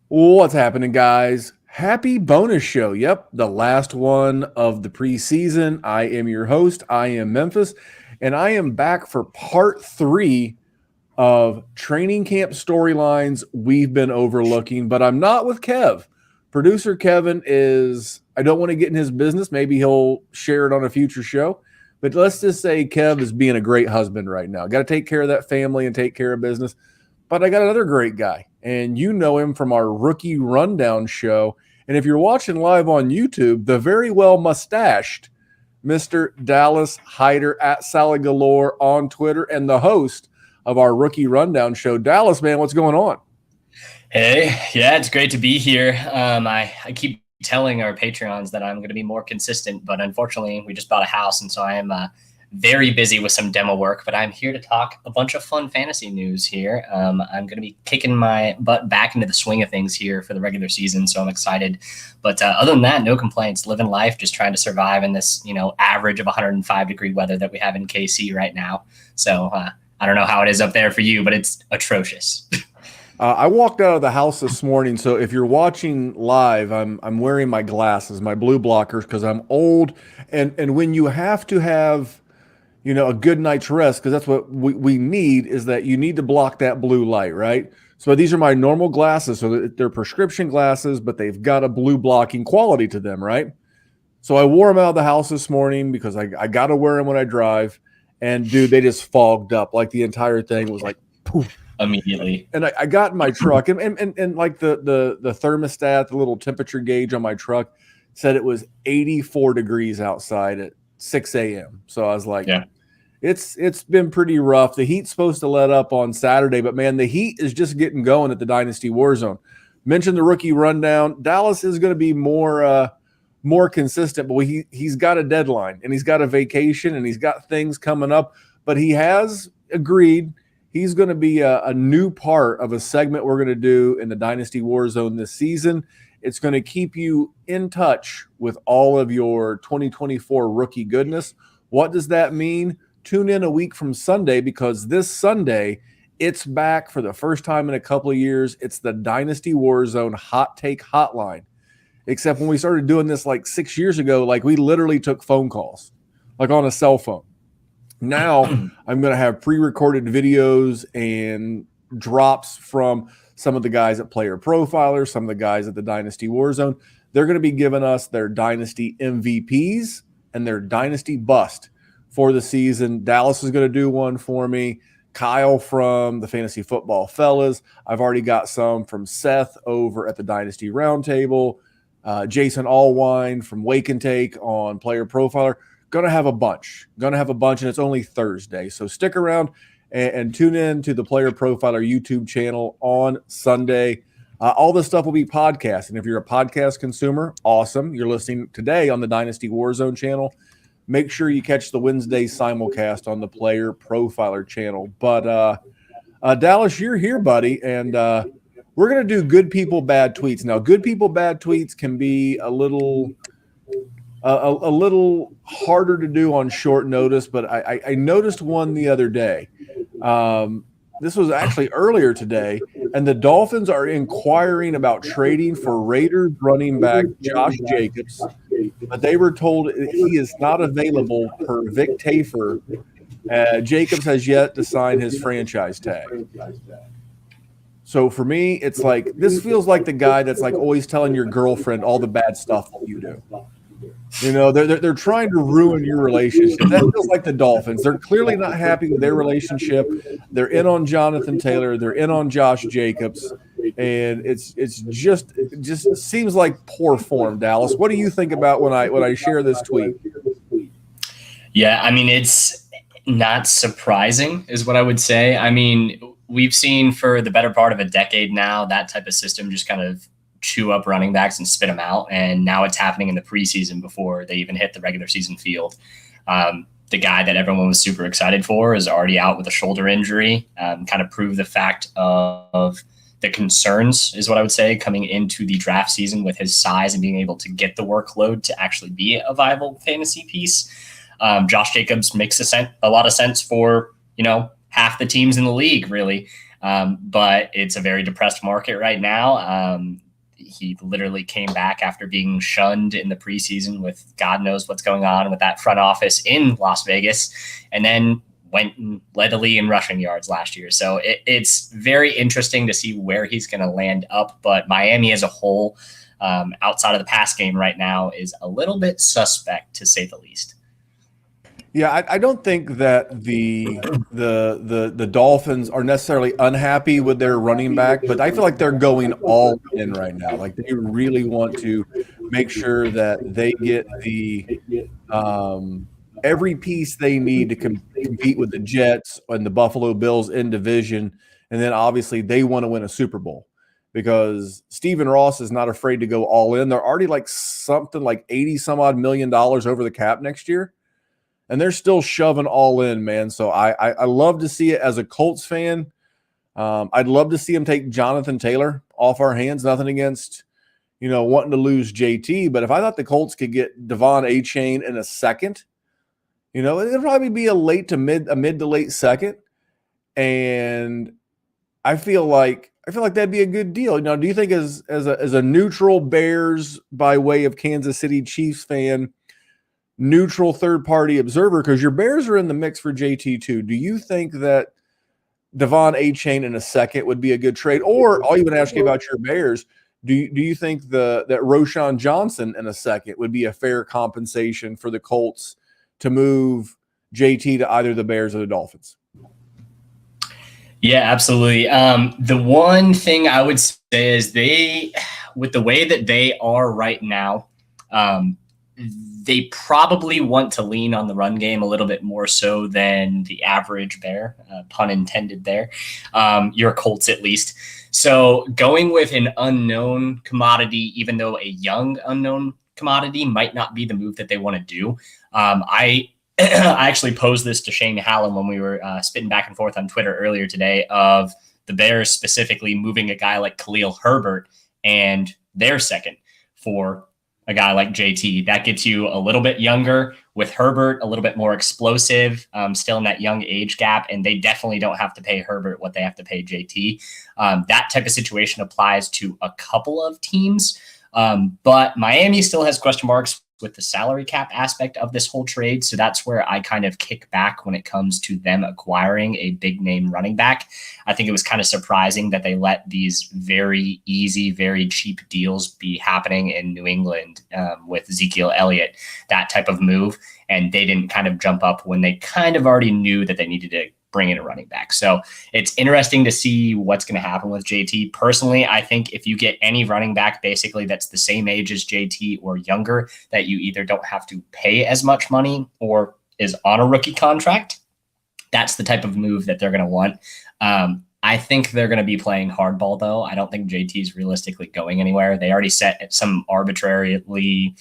What's happening, guys? Happy bonus show. Yep, the last one of the preseason. I am your host. I am Memphis, and I am back for part three of training camp storylines we've been overlooking, but I'm not with Kev. Producer Kevin is, I don't want to get in his business. Maybe he'll share it on a future show. But let's just say Kev is being a great husband right now. Got to take care of that family and take care of business. But I got another great guy, and you know him from our rookie rundown show. And if you're watching live on YouTube, the very well mustached Mr. Dallas Hyder at Salad Galore on Twitter and the host of our rookie rundown show. Dallas, man, what's going on? Hey, yeah, it's great to be here. I keep telling our Patreons that I'm going to be more consistent, but unfortunately, we just bought a house, and so I'm very busy with some demo work. But I'm here to talk a bunch of fun fantasy news here. I'm going to be kicking my butt back into the swing of things here for the regular season, so I'm excited. But other than that, no complaints. Living life, just trying to survive in this, average of 105-degree weather that we have in KC right now. So I don't know how it is up there for you, but it's atrocious. I walked out of the house this morning, so if you're watching live, I'm wearing my glasses, my blue blockers, because I'm old, and when you have to have, a good night's rest, because that's what we need, is that you need to block that blue light, right? So these are my normal glasses, so they're prescription glasses, but they've got a blue blocking quality to them, right? So I wore them out of the house this morning because I got to wear them when I drive, and dude, they just fogged up. Like the entire thing was like poof. Immediately. And I got in my truck, and like the thermostat, the little temperature gauge on my truck said it was 84 degrees outside at 6 a.m. So I was like, yeah, it's been pretty rough. The heat's supposed to let up on Saturday, but man, the heat is just getting going at the Dynasty WarZone. Mentioned the rookie rundown. Dallas is going to be more consistent, but he's got a deadline, and he's got a vacation, and he's got things coming up, but he has agreed he's going to be a new part of a segment we're going to do in the Dynasty WarZone this season. It's going to keep you in touch with all of your 2024 rookie goodness. What does that mean? Tune in a week from Sunday, because this Sunday, it's back for the first time in a couple of years. It's the Dynasty WarZone Hot Take Hotline. Except when we started doing this like 6 years ago, like we literally took phone calls, like on a cell phone. Now I'm going to have pre-recorded videos and drops from some of the guys at Player Profiler, some of the guys at the Dynasty WarZone. They're going to be giving us their Dynasty MVPs and their Dynasty Bust for the season. Dallas is going to do one for me. Kyle from the Fantasy Football Fellas. I've already got some from Seth over at the Dynasty Roundtable. Jason Allwine from Wake and Take on Player Profiler. Going to have a bunch, and it's only Thursday. So stick around and tune in to the Player Profiler YouTube channel on Sunday. All this stuff will be podcast. And if you're a podcast consumer, awesome. You're listening today on the Dynasty WarZone channel. Make sure you catch the Wednesday simulcast on the Player Profiler channel. But Dallas, you're here, buddy, and we're going to do good people, bad tweets. Now, good people, bad tweets can be a little harder to do on short notice, but I noticed one the other day. This was actually earlier today, and the Dolphins are inquiring about trading for Raiders running back Josh Jacobs, but they were told he is not available per Vic Tafer. Jacobs has yet to sign his franchise tag. So for me, it's like, this feels like the guy that's like always telling your girlfriend all the bad stuff that you do. They're trying to ruin your relationship. That feels like the Dolphins. They're clearly not happy with their relationship. They're in on Jonathan Taylor. They're in on Josh Jacobs, and it just seems like poor form. Dallas, what do you think about when I share this tweet? Yeah, I mean, it's not surprising, is what I would say. I mean, we've seen for the better part of a decade now that type of system just kind of chew up running backs and spit them out. And now it's happening in the preseason before they even hit the regular season field. The guy that everyone was super excited for is already out with a shoulder injury. Kind of prove the fact of the concerns, is what I would say, coming into the draft season with his size and being able to get the workload to actually be a viable fantasy piece. Josh Jacobs makes a lot of sense for, half the teams in the league, really. But it's a very depressed market right now. He literally came back after being shunned in the preseason with God knows what's going on with that front office in Las Vegas, and then went and led the league in rushing yards last year. So it's very interesting to see where he's going to land up. But Miami as a whole, outside of the pass game right now, is a little bit suspect, to say the least. Yeah, I don't think that the Dolphins are necessarily unhappy with their running back, but I feel like they're going all in right now. Like they really want to make sure that they get the every piece they need to compete with the Jets and the Buffalo Bills in division, and then obviously they want to win a Super Bowl because Stephen Ross is not afraid to go all in. They're already like something like $80-some-odd million over the cap next year. And they're still shoving all in, man. So I love to see it as a Colts fan. I'd love to see him take Jonathan Taylor off our hands. Nothing against, wanting to lose JT. But if I thought the Colts could get Devon Achane in a second, it'd probably be a mid to late second. And I feel like that'd be a good deal. Now, do you think as a neutral Bears by way of Kansas City Chiefs fan, neutral third-party observer, because your Bears are in the mix for JT too. Do you think that Devon Achane in a second would be a good trade? Or I'll even ask you about your Bears. Do you think that Roschon Johnson in a second would be a fair compensation for the Colts to move JT to either the Bears or the Dolphins? Yeah, absolutely. The one thing I would say is with the way that they are right now, they probably want to lean on the run game a little bit more so than the average Bear, pun intended there, your Colts at least. So going with an unknown commodity, even though a young unknown commodity might not be the move that they want to do. I actually posed this to Shane Hallam when we were spitting back and forth on Twitter earlier today of the Bears specifically moving a guy like Khalil Herbert and their second for a guy like JT. That gets you a little bit younger with Herbert, a little bit more explosive, still in that young age gap. And they definitely don't have to pay Herbert what they have to pay JT. That type of situation applies to a couple of teams. But Miami still has question marks with the salary cap aspect of this whole trade. So that's where I kind of kick back when it comes to them acquiring a big name running back. I think it was kind of surprising that they let these very easy, very cheap deals be happening in New England with Ezekiel Elliott, that type of move. And they didn't kind of jump up when they kind of already knew that they needed to bring in a running back. So it's interesting to see what's going to happen with JT. Personally, I think if you get any running back basically that's the same age as JT or younger, that you either don't have to pay as much money or is on a rookie contract, that's the type of move that they're going to want. I think they're going to be playing hardball, though. I don't think JT is realistically going anywhere. They already set some arbitrarily,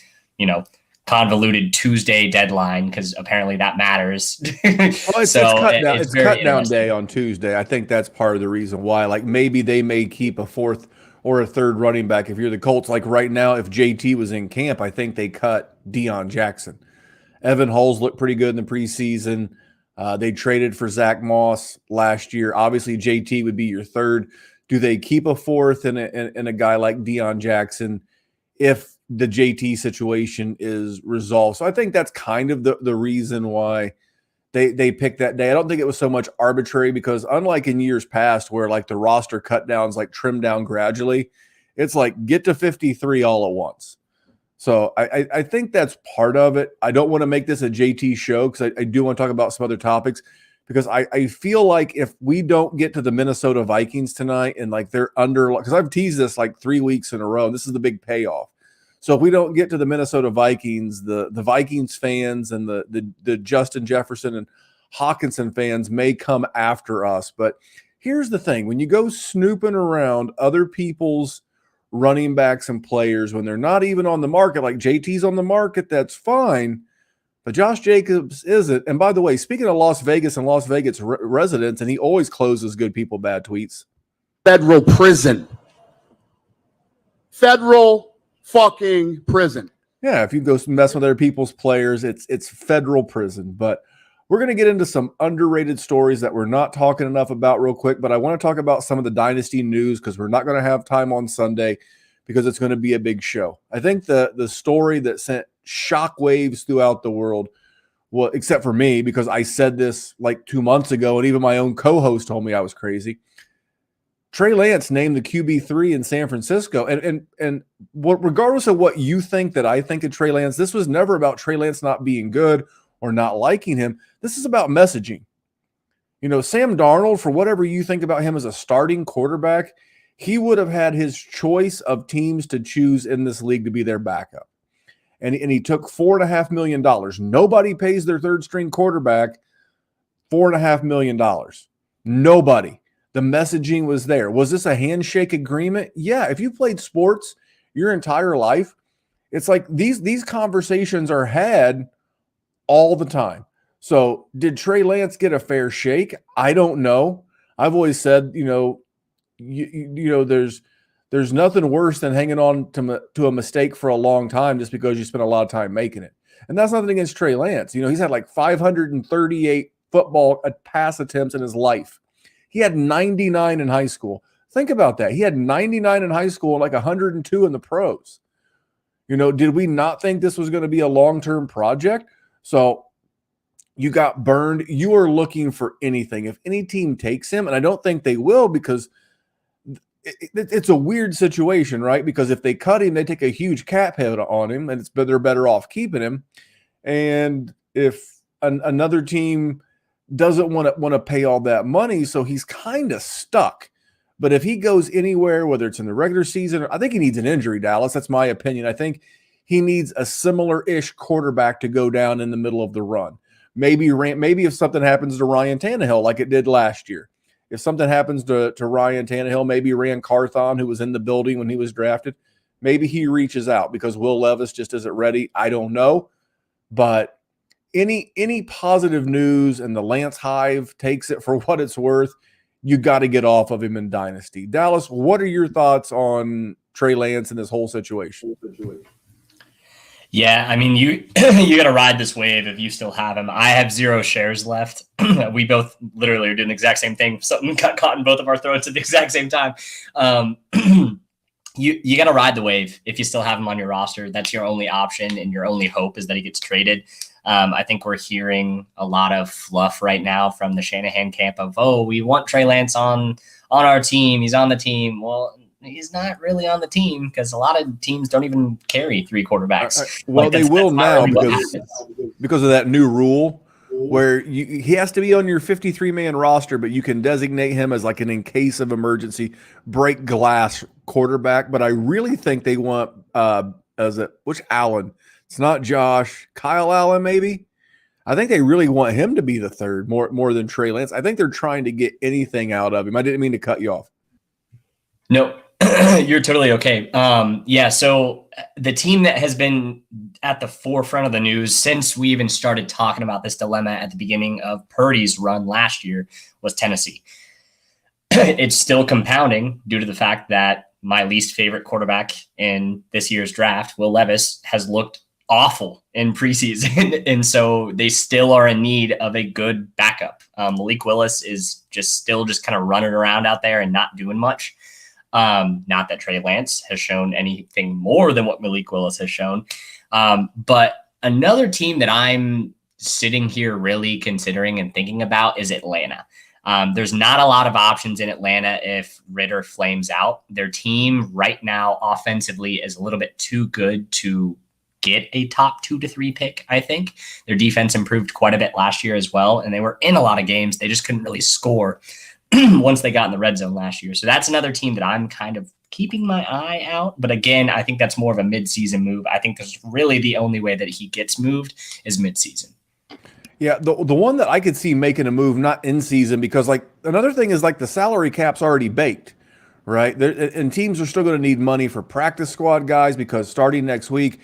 convoluted Tuesday deadline because apparently that matters. Well, it's cut down day on Tuesday. I think that's part of the reason why. Like maybe they may keep a fourth or a third running back if you're the Colts. Like right now, if JT was in camp, I think they cut Deion Jackson. Evan Hull's looked pretty good in the preseason. They traded for Zach Moss last year. Obviously, JT would be your third. Do they keep a fourth in a guy like Deion Jackson if the JT situation is resolved? So I think that's kind of the reason why they picked that day. I don't think it was so much arbitrary because unlike in years past where like the roster cut downs like trim down gradually, it's like get to 53 all at once. So I think that's part of it. I don't want to make this a JT show because I do want to talk about some other topics because I feel like if we don't get to the Minnesota Vikings tonight and like they're under, because I've teased this like 3 weeks in a row, this is the big payoff. So if we don't get to the Minnesota Vikings, the Vikings fans and the Justin Jefferson and Hawkinson fans may come after us. But here's the thing. When you go snooping around other people's running backs and players when they're not even on the market, like JT's on the market, that's fine. But Josh Jacobs isn't. And by the way, speaking of Las Vegas and Las Vegas residents, and he always closes good people bad tweets. Federal prison. Federal fucking prison. Yeah, if you go mess with other people's players, it's federal prison. But We're going to get into some underrated stories that we're not talking enough about real quick, but I want to talk about some of the Dynasty news because we're not going to have time on Sunday because it's going to be a big show. I think the story that sent shockwaves throughout the world, well, except for me, because I said this like 2 months ago, and even my own co-host told me I was crazy. Trey Lance named the QB3 in San Francisco, and what, regardless of what you think that I think of Trey Lance, this was never about Trey Lance not being good or not liking him. This is about messaging. You know, Sam Darnold, for whatever you think about him as a starting quarterback, he would have had his choice of teams to choose in this league to be their backup. And he took $4.5 million. Nobody pays their third string quarterback $4.5 million. Nobody. The messaging was there. Was this a handshake agreement? Yeah. If you played sports your entire life, it's like these conversations are had all the time. So did Trey Lance get a fair shake? I don't know. I've always said, there's nothing worse than hanging on to a mistake for a long time just because you spent a lot of time making it. And that's nothing against Trey Lance. He's had like 538 football pass attempts in his life. He had 99 in high school. Think about that. He had 99 in high school and like 102 in the pros. Did we not think this was going to be a long-term project? So you got burned. You are looking for anything. If any team takes him, and I don't think they will because it's a weird situation, right? Because if they cut him, they take a huge cap hit on him, and they're better off keeping him. And if another team doesn't want to pay all that money, so he's kind of stuck. But if he goes anywhere, whether it's in the regular season, I think he needs an injury, Dallas. That's my opinion. I think he needs a similar-ish quarterback to go down in the middle of the run. Maybe if something happens to Ryan Tannehill like it did last year. If something happens to Ryan Tannehill, maybe Rand Carthon, who was in the building when he was drafted, maybe he reaches out because Will Levis just isn't ready. I don't know. But any positive news and the Lance Hive takes it for what it's worth, you got to get off of him in Dynasty. Dallas, what are your thoughts on Trey Lance and this whole situation? Yeah, I mean, you got to ride this wave if you still have him. I have 0 shares left. We both literally are doing the exact same thing. Something got caught in both of our throats at the exact same time. You got to ride the wave if you still have him on your roster. That's your only option, and your only hope is that he gets traded. I think we're hearing a lot of fluff right now from the Shanahan camp of, we want Trey Lance on our team. He's on the team. Well, he's not really on the team because a lot of teams don't even carry 3 quarterbacks. Well, they will now because of that new rule where he has to be on your 53-man roster, but you can designate him as like an in case of emergency break glass quarterback. But I really think they want which Allen? It's not Josh, Kyle Allen, maybe. I think they really want him to be the third more than Trey Lance. I think they're trying to get anything out of him. I didn't mean to cut you off. No, you're totally okay. So the team that has been at the forefront of the news since we even started talking about this dilemma at the beginning of Purdy's run last year was Tennessee. It's still compounding due to the fact that my least favorite quarterback in this year's draft, Will Levis, has looked awful in preseason. And so they still are in need of a good backup. Malik Willis is still kind of running around out there and not doing much. Not that Trey Lance has shown anything more than what Malik Willis has shown. But another team that I'm sitting here really considering and thinking about is Atlanta. There's not a lot of options in Atlanta if Ritter flames out. Their team right now offensively is a little bit too good to get a top 2 to 3 pick, I think. Their defense improved quite a bit last year as well, and they were in a lot of games. They just couldn't really score once they got in the red zone last year. So that's another team that I'm kind of keeping my eye out. But again, I think that's more of a midseason move. I think there's really the only way that he gets moved is midseason. Yeah, the one that I could see making a move, not in season, because like another thing is like the salary cap's already baked, right? And teams are still going to need money for practice squad guys because starting next week,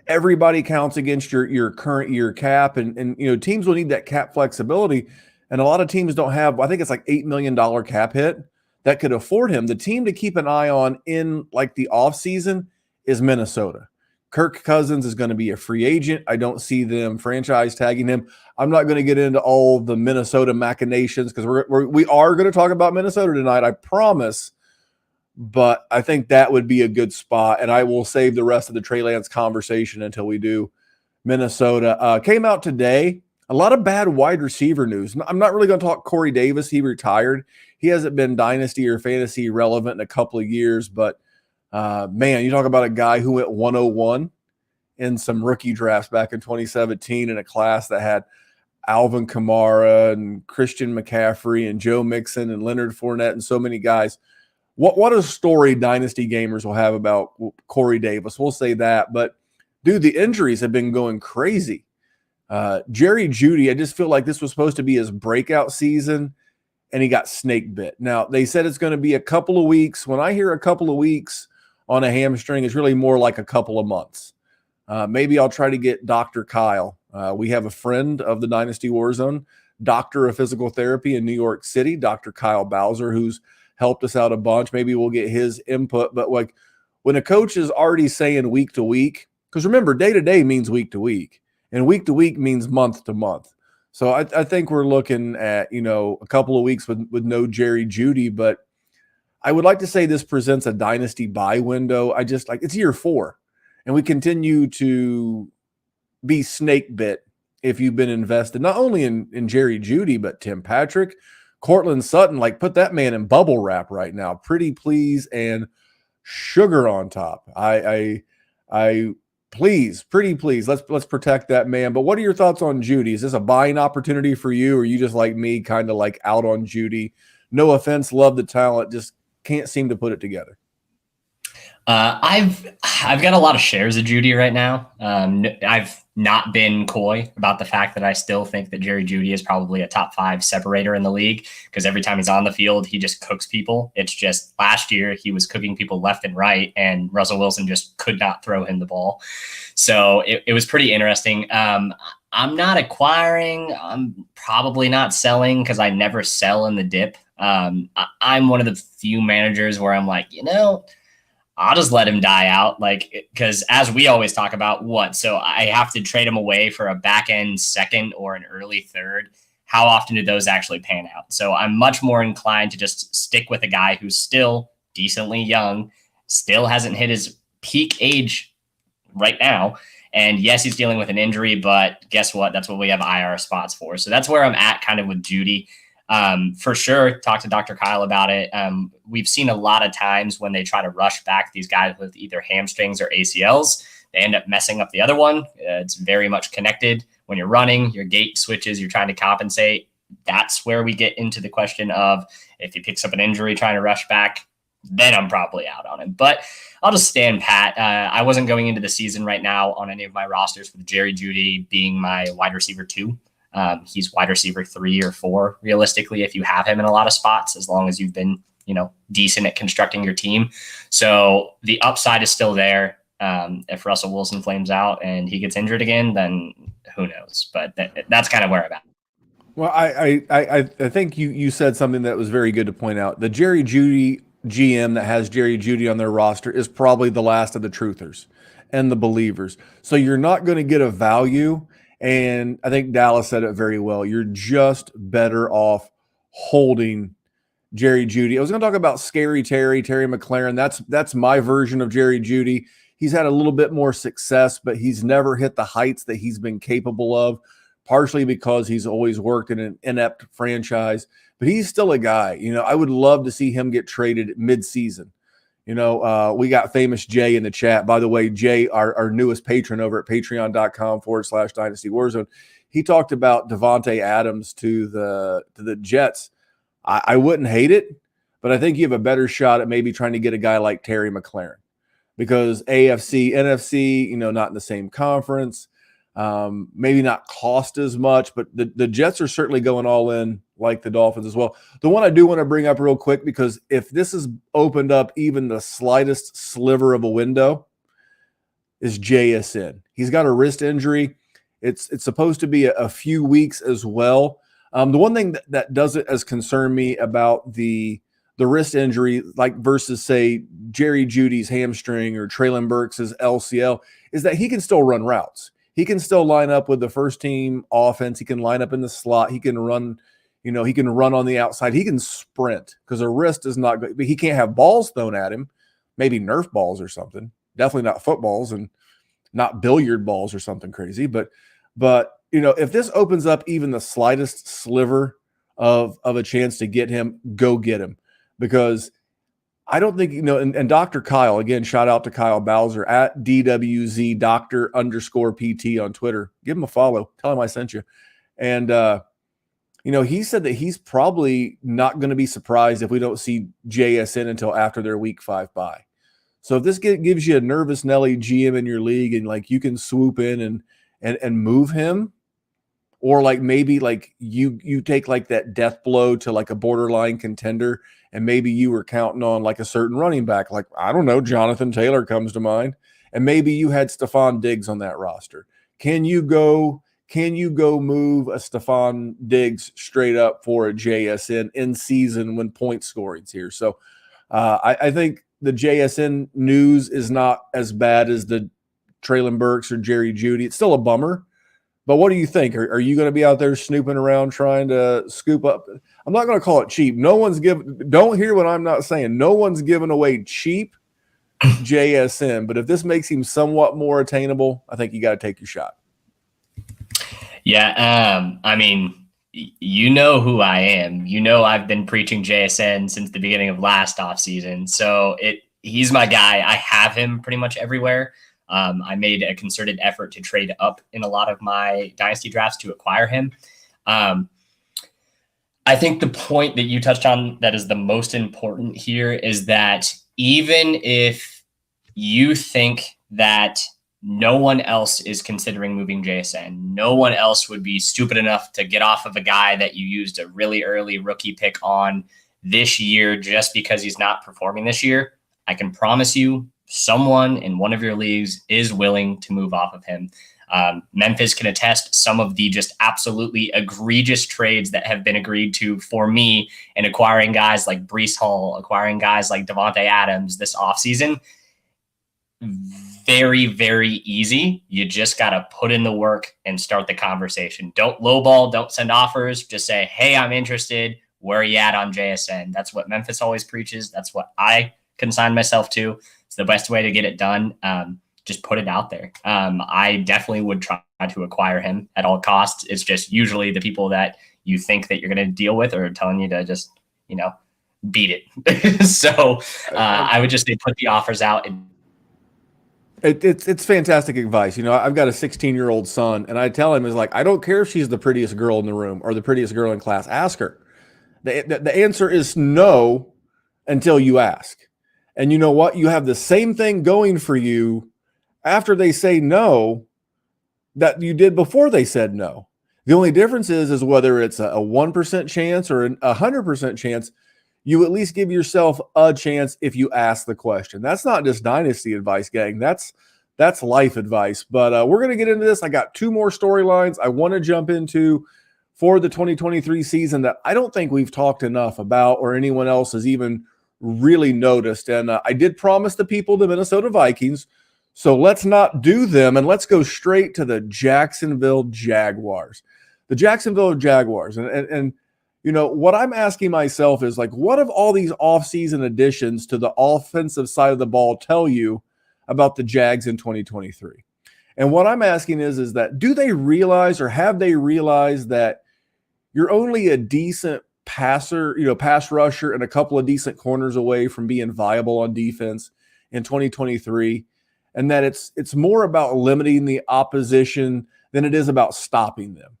everybody counts against your current year cap, and teams will need that cap flexibility. And a lot of teams don't have, I think it's like $8 million cap hit that could afford him. The team to keep an eye on in like the offseason is Minnesota. Kirk Cousins is going to be a free agent. I don't see them franchise tagging him. I'm not going to get into all the Minnesota machinations because we are going to talk about Minnesota tonight, I promise. But I think that would be a good spot, and I will save the rest of the Trey Lance conversation until we do Minnesota. Came out today. A lot of bad wide receiver news. I'm not really going to talk Corey Davis. He retired. He hasn't been dynasty or fantasy relevant in a couple of years, but man, you talk about a guy who went 101 in some rookie drafts back in 2017 in a class that had Alvin Kamara and Christian McCaffrey and Joe Mixon and Leonard Fournette and so many guys. What a story dynasty gamers will have about Corey Davis. We'll say that. But, dude, the injuries have been going crazy. Jerry Jeudy, I just feel like this was supposed to be his breakout season, and he got snake bit. Now, they said it's going to be a couple of weeks. When I hear a couple of weeks on a hamstring, it's really more like a couple of months. Maybe I'll try to get Dr. Kyle. We have a friend of the Dynasty WarZone, doctor of physical therapy in New York City, Dr. Kyle Bowser, who's helped us out a bunch. Maybe we'll get his input. But like when a coach is already saying week to week, because remember, day to day means week to week, and week to week means month to month. So I think we're looking at, a couple of weeks with no Jerry Jeudy, but I would like to say this presents a dynasty buy window. I just like it's year 4, and we continue to be snake bit if you've been invested not only in Jerry Jeudy, but Tim Patrick, Cortland Sutton. Like put that man in bubble wrap right now. Pretty please and sugar on top. Pretty please. Let's protect that man. But what are your thoughts on Jeudy? Is this a buying opportunity for you, or are you just like me, kind of like out on Jeudy? No offense, love the talent, just can't seem to put it together. I've got a lot of shares of Jeudy right now. I've not been coy about the fact that I still think that Jerry Jeudy is probably a top 5 separator in the league because every time he's on the field, he just cooks people. It's just last year he was cooking people left and right, and Russell Wilson just could not throw him the ball. So it was pretty interesting. I'm not acquiring. I'm probably not selling because I never sell in the dip. I'm one of the few managers where I'm like, I'll just let him die out. Like, because as we always talk about, so I have to trade him away for a back end second or an early third. How often do those actually pan out? So I'm much more inclined to just stick with a guy who's still decently young, still hasn't hit his peak age right now. And yes, he's dealing with an injury, but guess what? That's what we have IR spots for. So that's where I'm at kind of with Jeudy. For sure, talk to Dr. Kyle about it. We've seen a lot of times when they try to rush back these guys with either hamstrings or ACLs, they end up messing up the other one. It's very much connected. When you're running, your gait switches, you're trying to compensate. That's where we get into the question of if he picks up an injury trying to rush back, then I'm probably out on him. But I'll just stand pat. I wasn't going into the season right now on any of my rosters with Jerry Jeudy being my wide receiver 2. He's wide receiver 3 or 4, realistically, if you have him in a lot of spots, as long as you've been, decent at constructing your team. So the upside is still there. If Russell Wilson flames out and he gets injured again, then who knows? But that's kind of where I'm at. Well, I think you said something that was very good to point out. The Jerry Jeudy GM that has Jerry Jeudy on their roster is probably the last of the truthers and the believers. So you're not going to get a value. And I think Dallas said it very well. You're just better off holding Jerry Jeudy. I was going to talk about Scary Terry McLaurin. That's my version of Jerry Jeudy. He's had a little bit more success, but he's never hit the heights that he's been capable of, partially because he's always worked in an inept franchise. But he's still a guy. I would love to see him get traded mid-season. We got famous Jay in the chat. By the way, Jay, our newest patron over at patreon.com/Dynasty WarZone, he talked about Devontae Adams to the Jets. I wouldn't hate it, but I think you have a better shot at maybe trying to get a guy like Terry McLaurin because AFC, NFC, not in the same conference, maybe not cost as much, but the Jets are certainly going all in like the Dolphins as well. The one I do want to bring up real quick, because if this has opened up even the slightest sliver of a window, is JSN. He's got a wrist injury. It's supposed to be a few weeks as well. The one thing that doesn't as concern me about the the wrist injury, like versus say Jerry Judy's hamstring or Traylon Burks' LCL, is that he can still run routes. He can still line up with the first team offense. He can line up in the slot. He can run, he can run on the outside. He can sprint because a wrist is not good. But he can't have balls thrown at him, maybe Nerf balls or something. Definitely not footballs and not billiard balls or something crazy. But if this opens up even the slightest sliver of a chance to get him, go get him. Because I don't think, and Dr. Kyle, again, shout out to Kyle Bowser at DWZ Doctor _PT on Twitter. Give him a follow. Tell him I sent you. And, he said that he's probably not going to be surprised if we don't see JSN until after their week 5 bye. So if this gives you a nervous Nelly GM in your league and like you can swoop in and move him, or like maybe like you take like that death blow to like a borderline contender, and maybe you were counting on like a certain running back, like, I don't know, Jonathan Taylor comes to mind, and maybe you had Stephon Diggs on that roster. Can you go move a Stephon Diggs straight up for a JSN in season when point scoring's here? So I think the JSN news is not as bad as the Traylon Burks or Jerry Jeudy. It's still a bummer. But what do you think? Are you going to be out there snooping around trying to scoop up? I'm not going to call it cheap. Don't hear what I'm not saying. No one's giving away cheap JSN. But if this makes him somewhat more attainable, I think you got to take your shot. Yeah. I mean, you know who I am. I've been preaching JSN since the beginning of last offseason. So he's my guy. I have him pretty much everywhere. I made a concerted effort to trade up in a lot of my dynasty drafts to acquire him. I think the point that you touched on that is the most important here is that even if you think that no one else is considering moving JSN, no one else would be stupid enough to get off of a guy that you used a really early rookie pick on this year just because he's not performing this year, I can promise you someone in one of your leagues is willing to move off of him. Memphis can attest some of the just absolutely egregious trades that have been agreed to for me in acquiring guys like Breece Hall, acquiring guys like Devontae Adams this offseason. Very, very easy. You just got to put in the work and start the conversation. Don't lowball, don't send offers. Just say, hey, I'm interested. Where are you at on JSN? That's what Memphis always preaches. That's what I consign myself to. It's the best way to get it done. Just put it out there. I definitely would try to acquire him at all costs. It's just usually the people that you think that you're going to deal with are telling you to just, beat it. So I would just say put the offers out. And it's fantastic advice. I've got a 16-year-old son, and I tell him is like, I don't care if she's the prettiest girl in the room or the prettiest girl in class. Ask her. The answer is no until you ask. And you know what? You have the same thing going for you after they say no that you did before they said no. The only difference is whether it's a 1% chance or a 100% chance, you at least give yourself a chance if you ask the question. That's not just dynasty advice, gang. That's life advice. But we're going to get into this. I got 2 more storylines I want to jump into for the 2023 season that I don't think we've talked enough about or anyone else has even really noticed. And I did promise the people the Minnesota Vikings, so let's not do them and let's go straight to the Jacksonville Jaguars. The Jacksonville Jaguars. And what I'm asking myself is like, what have all these offseason additions to the offensive side of the ball tell you about the Jags in 2023? And what I'm asking is that do they realize or have they realized that you're only a decent passer, pass rusher and a couple of decent corners away from being viable on defense in 2023, and that it's more about limiting the opposition than it is about stopping them.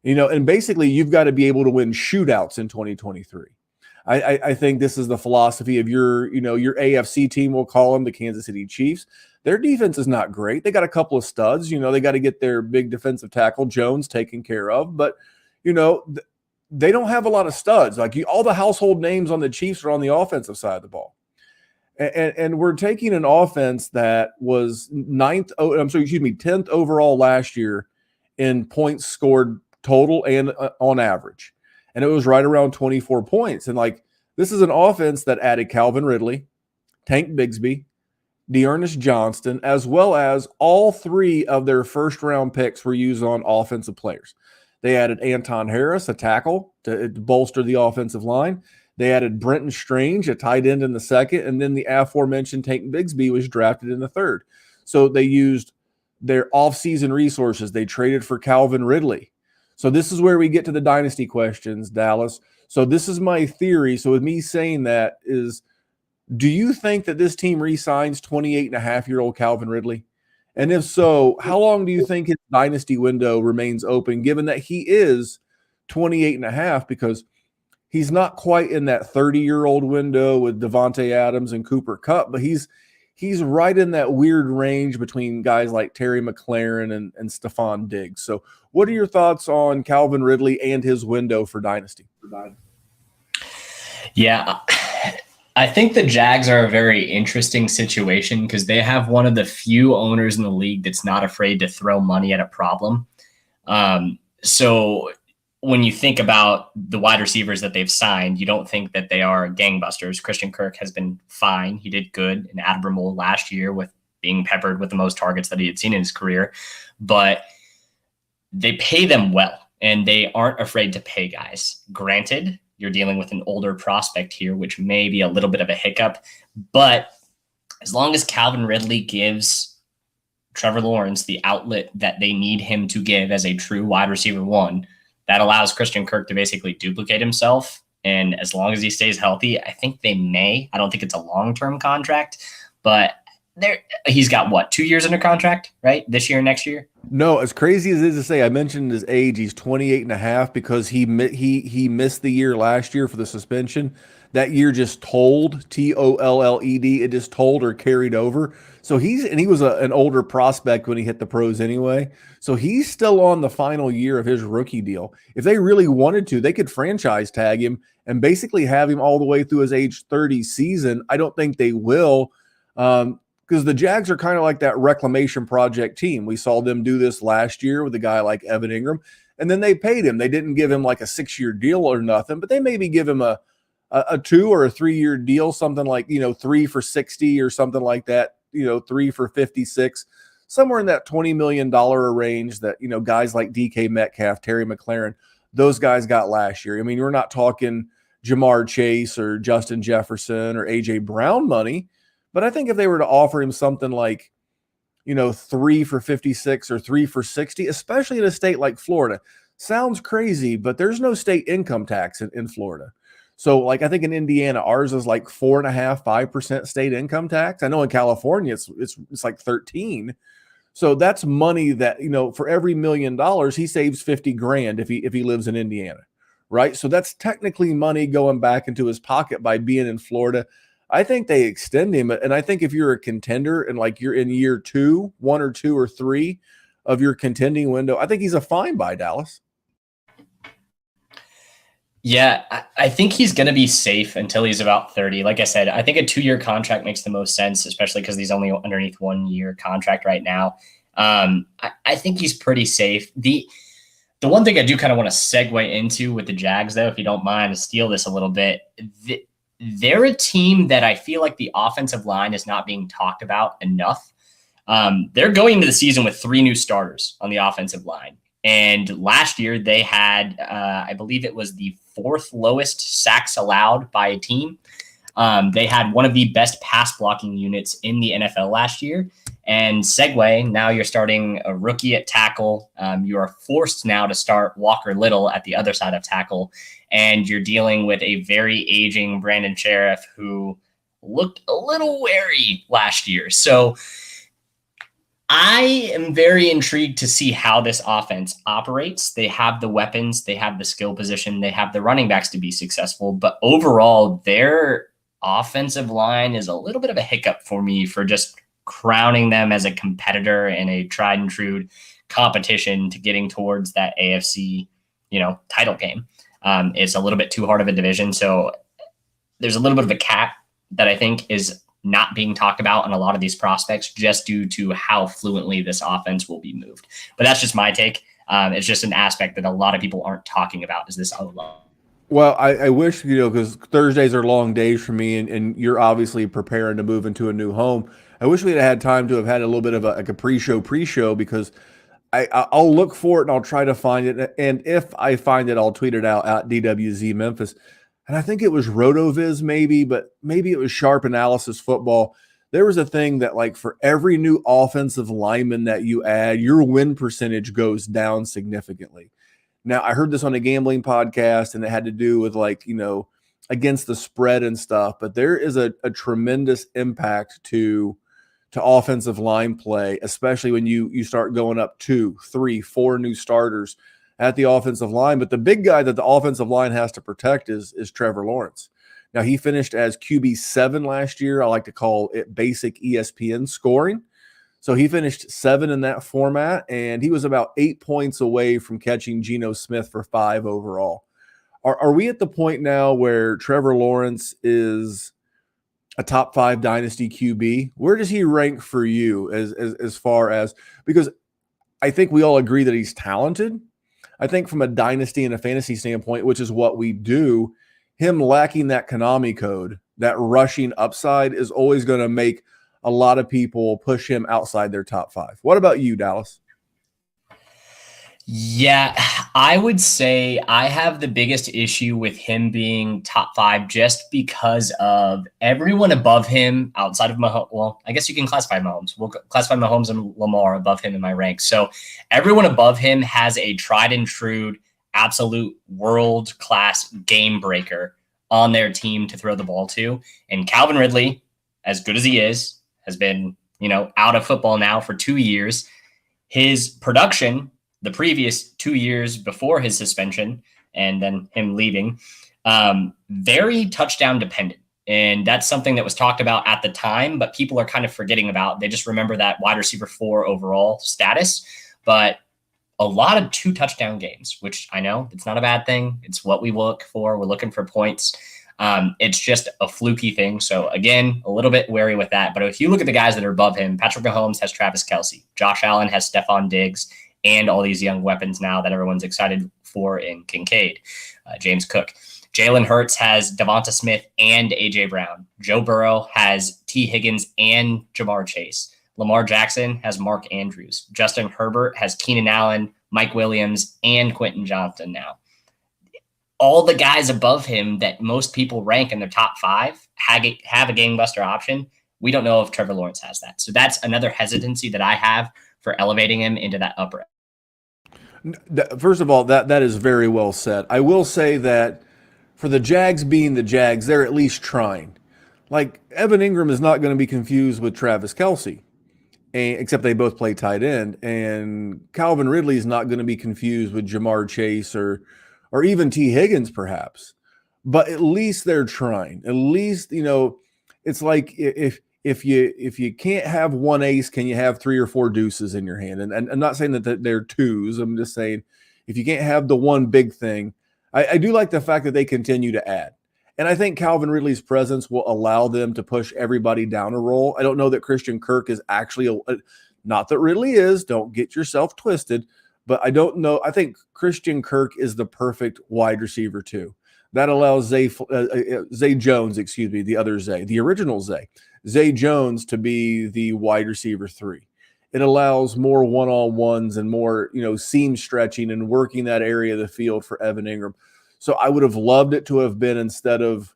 And basically you've got to be able to win shootouts in 2023. I think this is the philosophy of your AFC team, we'll call them the Kansas City Chiefs. Their defense is not great. They got a couple of studs, they got to get their big defensive tackle Jones taken care of, but they don't have a lot of studs. Like all the household names on the Chiefs are on the offensive side of the ball. And we're taking an offense that was 10th overall last year in points scored total and on average. And it was right around 24 points. And like This is an offense that added Calvin Ridley, Tank Bigsby, Dearness Johnston, as well as all 3 of their first-round picks were used on offensive players. They added Anton Harris, a tackle, to bolster the offensive line. They added Brenton Strange, a tight end, in the second, and then the aforementioned Tank Bigsby was drafted in the third. So they used their offseason resources. They traded for Calvin Ridley. So this is where we get to the dynasty questions, Dallas. So this is my theory. So with me saying that is, do you think that this team re-signs 28-and-a-half-year-old Calvin Ridley? And if so, how long do you think his dynasty window remains open, given that he is 28-and-a-half, because he's not quite in that 30-year-old window with Devontae Adams and Cooper Kupp, but he's right in that weird range between guys like Terry McLaurin and Stephon Diggs. So what are your thoughts on Calvin Ridley and his window for dynasty? Yeah, I think the Jags are a very interesting situation because they have one of the few owners in the league that's not afraid to throw money at a problem. So when you think about the wide receivers that they've signed, you don't think that they are gangbusters. Christian Kirk has been fine. He did good and admirable last year with being peppered with the most targets that he had seen in his career. But they pay them well, and they aren't afraid to pay guys. Granted, you're dealing with an older prospect here, which may be a little bit of a hiccup. But as long as Calvin Ridley gives Trevor Lawrence the outlet that they need him to give as a true wide receiver 1, that allows Christian Kirk to basically duplicate himself. And as long as he stays healthy, I think they may. I don't think it's a long-term contract, but he's got, what, 2 years under contract, right? This year and next year? No, as crazy as it is to say, I mentioned his age. He's 28-and-a-half because he missed the year last year for the suspension. That year just tolled, TOLLED. It just tolled or carried over. So he was an older prospect when he hit the pros anyway. So he's still on the final year of his rookie deal. If they really wanted to, they could franchise tag him and basically have him all the way through his age 30 season. I don't think they will. Because the Jags are kind of like that reclamation project team. We saw them do this last year with a guy like Evan Ingram, and then they paid him. They didn't give him like a 6-year deal or nothing, but they maybe give him a 2 or a 3-year deal, something like, 3 for 60 or something like that, 3 for 56, somewhere in that $20 million range that, guys like DK Metcalf, Terry McLaurin, those guys got last year. I mean, we're not talking Jamar Chase or Justin Jefferson or A.J. Brown money. But I think if they were to offer him something like, 3 for 56 or 3 for 60, especially in a state like Florida, sounds crazy, but there's no state income tax in Florida. So like, I think in Indiana, ours is like 4.5%, 5% state income tax. I know in California, it's like 13. So that's money that, for every $1 million, he saves $50,000 if he lives in Indiana. Right. So that's technically money going back into his pocket by being in Florida. I think they extend him. And I think if you're a contender and like you're in year 2, 1 or 2 or 3 of your contending window, I think he's a fine buy, Dallas. Yeah, I think he's going to be safe until he's about 30. Like I said, I think a 2-year contract makes the most sense, especially because he's only underneath 1-year contract right now. I think he's pretty safe. The one thing I do kind of want to segue into with the Jags, though, if you don't mind, to steal this a little bit, they're a team that I feel like the offensive line is not being talked about enough. They're going into the season with 3 new starters on the offensive line. And last year they had, I believe it was the 4th lowest sacks allowed by a team. They had one of the best pass blocking units in the NFL last year. And segue, now you're starting a rookie at tackle. You are forced now to start Walker Little at the other side of tackle. And you're dealing with a very aging Brandon Sheriff who looked a little wary last year. So I am very intrigued to see how this offense operates. They have the weapons, they have the skill position, they have the running backs to be successful. But overall, their offensive line is a little bit of a hiccup for me for just crowning them as a competitor in a tried and true competition to getting towards that AFC, title game. It's a little bit too hard of a division. So there's a little bit of a cap that I think is not being talked about on a lot of these prospects just due to how fluently this offense will be moved. But that's just my take. It's just an aspect that a lot of people aren't talking about is this O-line. Well, I wish, because Thursdays are long days for me, and you're obviously preparing to move into a new home. I wish we had time to have had a little bit of like a pre-show, because I'll look for it and I'll try to find it. And if I find it, I'll tweet it out at DWZ Memphis. And I think it was RotoViz maybe, but maybe it was Sharp Analysis Football. There was a thing that, like, for every new offensive lineman that you add, your win percentage goes down significantly. Now, I heard this on a gambling podcast, and it had to do with, like, against the spread and stuff. But there is a tremendous impact to offensive line play, especially when you start going up 2, 3, 4 new starters at the offensive line. But the big guy that the offensive line has to protect is Trevor Lawrence. Now, he finished as QB7 last year. I like to call it basic ESPN scoring. So he finished 7 in that format, and he was about 8 points away from catching Geno Smith for 5 overall. Are we at the point now where Trevor Lawrence is a top 5 dynasty QB? Where does he rank for you as far as, because I think we all agree that he's talented. I think from a dynasty and a fantasy standpoint, which is what we do, him lacking that Konami code, that rushing upside, is always going to make a lot of people push him outside their top 5. What about you, Dallas? Yeah, I would say I have the biggest issue with him being top 5 just because of everyone above him outside of Mahomes. Well, I guess you can classify Mahomes. We'll classify Mahomes and Lamar above him in my ranks. So everyone above him has a tried and true, absolute world-class game breaker on their team to throw the ball to. And Calvin Ridley, as good as he is, has been, out of football now for 2 years. His production the previous 2 years before his suspension and then him leaving, very touchdown dependent. And that's something that was talked about at the time, but people are kind of forgetting about. They just remember that wide receiver 4 overall status, but a lot of 2 touchdown games, which I know it's not a bad thing. It's what we look for. We're looking for points. It's just a fluky thing. So again, a little bit wary with that. But if you look at the guys that are above him, Patrick Mahomes has Travis Kelce. Josh Allen has Stephon Diggs, and all these young weapons now that everyone's excited for in Kincaid, James Cook. Jalen Hurts has Devonta Smith and A.J. Brown. Joe Burrow has T. Higgins and Jamar Chase. Lamar Jackson has Mark Andrews. Justin Herbert has Keenan Allen, Mike Williams, and Quentin Johnson now. All the guys above him that most people rank in their top 5 have a gangbuster option. We don't know if Trevor Lawrence has that. So that's another hesitancy that I have for elevating him into that upper. First of all, that is very well said. I will say that for the Jags being the Jags, they're at least trying. Like, Evan Ingram is not going to be confused with Travis Kelce, except they both play tight end. And Calvin Ridley is not going to be confused with Jamar Chase or even T. Higgins, perhaps. But at least they're trying. At least, it's like if you can't have one ace, can you have 3 or 4 deuces in your hand? And I'm not saying that they're twos. I'm just saying if you can't have the one big thing, I do like the fact that they continue to add. And I think Calvin Ridley's presence will allow them to push everybody down a roll. I don't know that Christian Kirk is actually not that Ridley is. Don't get yourself twisted. But I don't know. I think Christian Kirk is the perfect wide receiver too. That allows Zay Jones, the other Zay, the original Zay Jones, to be the wide receiver 3. It allows more one-on-ones and more, seam stretching and working that area of the field for Evan Ingram. So I would have loved it to have been, instead of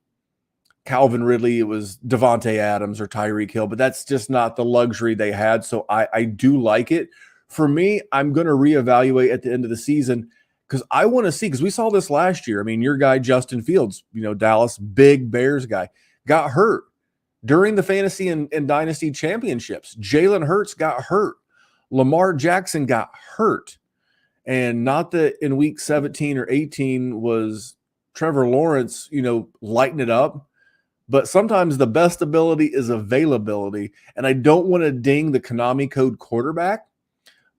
Calvin Ridley, it was Devontae Adams or Tyreek Hill, but that's just not the luxury they had. So I do like it. For me, I'm going to reevaluate at the end of the season, because I want to see, because we saw this last year. I mean, your guy, Justin Fields, Dallas, big Bears guy, got hurt during the fantasy and dynasty championships. Jalen Hurts got hurt. Lamar Jackson got hurt. And not that in week 17 or 18 was Trevor Lawrence, lighting it up. But sometimes the best ability is availability. And I don't want to ding the Konami code quarterback.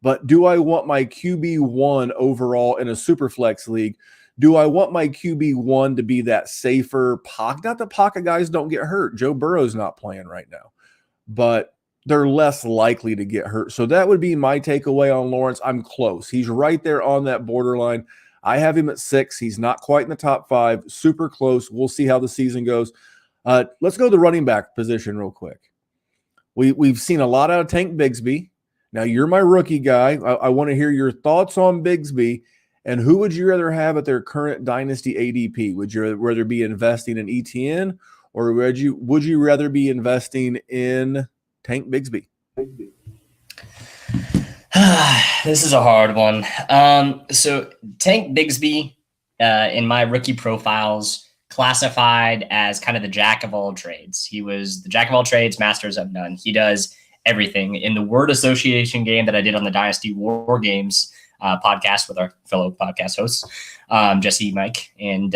But do I want my QB1 overall in a Superflex league? Do I want my QB1 to be that safer pocket? Not that pocket guys don't get hurt. Joe Burrow's not playing right now. But they're less likely to get hurt. So that would be my takeaway on Lawrence. I'm close. He's right there on that borderline. I have him at 6. He's not quite in the top 5, super close. We'll see how the season goes. Let's go to the running back position real quick. We've seen a lot out of Tank Bigsby. Now, you're my rookie guy. I want to hear your thoughts on Bigsby, and who would you rather have at their current Dynasty ADP? Would you rather be investing in ETN, or would you rather be investing in Tank Bigsby? This is a hard one. So Tank Bigsby, in my rookie profiles, classified as kind of the jack of all trades. He was the jack of all trades, masters of none. He does everything. In the word association game that I did on the Dynasty War Games podcast with our fellow podcast hosts, Jesse, Mike, and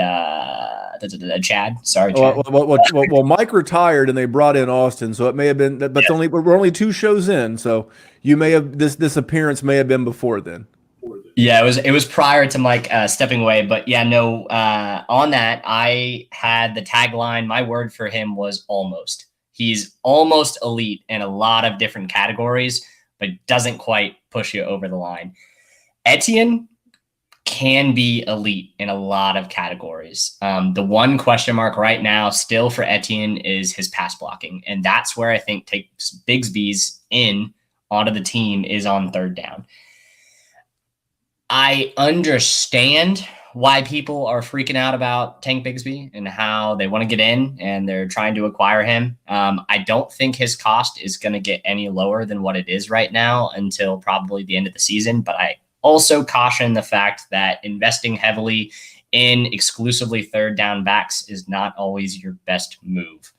Chad. Sorry, Chad. Well, Mike retired and they brought in Austin, so it may have been, but yeah. We're only 2 shows in, so you may have this appearance may have been before then. Yeah, it was prior to Mike stepping away, but yeah, no. On that, I had the tagline. My word for him was almost. He's almost elite in a lot of different categories, but doesn't quite push you over the line. Etienne can be elite in a lot of categories. The one question mark right now still for Etienne is his pass blocking, and that's where I think takes Bigsby's in onto the team is on third down. I understand why people are freaking out about Tank Bigsby and how they want to get in and they're trying to acquire him. I don't think his cost is going to get any lower than what it is right now until probably the end of the season. But I also caution the fact that investing heavily in exclusively third down backs is not always your best move.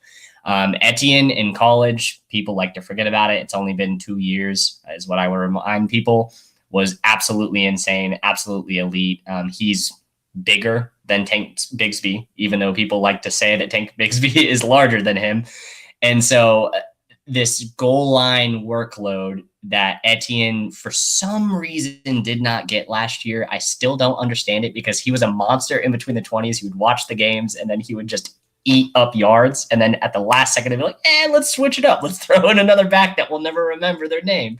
Etienne in college, people like to forget about it. It's only been 2 years, is what I would remind people. Was absolutely insane, absolutely elite. He's bigger than Tank Bigsby, even though people like to say that Tank Bigsby is larger than him. And so this goal line workload that Etienne, for some reason, did not get last year, I still don't understand it because he was a monster in between the 20s. He would watch the games, and then he would just eat up yards. And then at the last second, they'd be like, let's switch it up. Let's throw in another back that we'll never remember their name.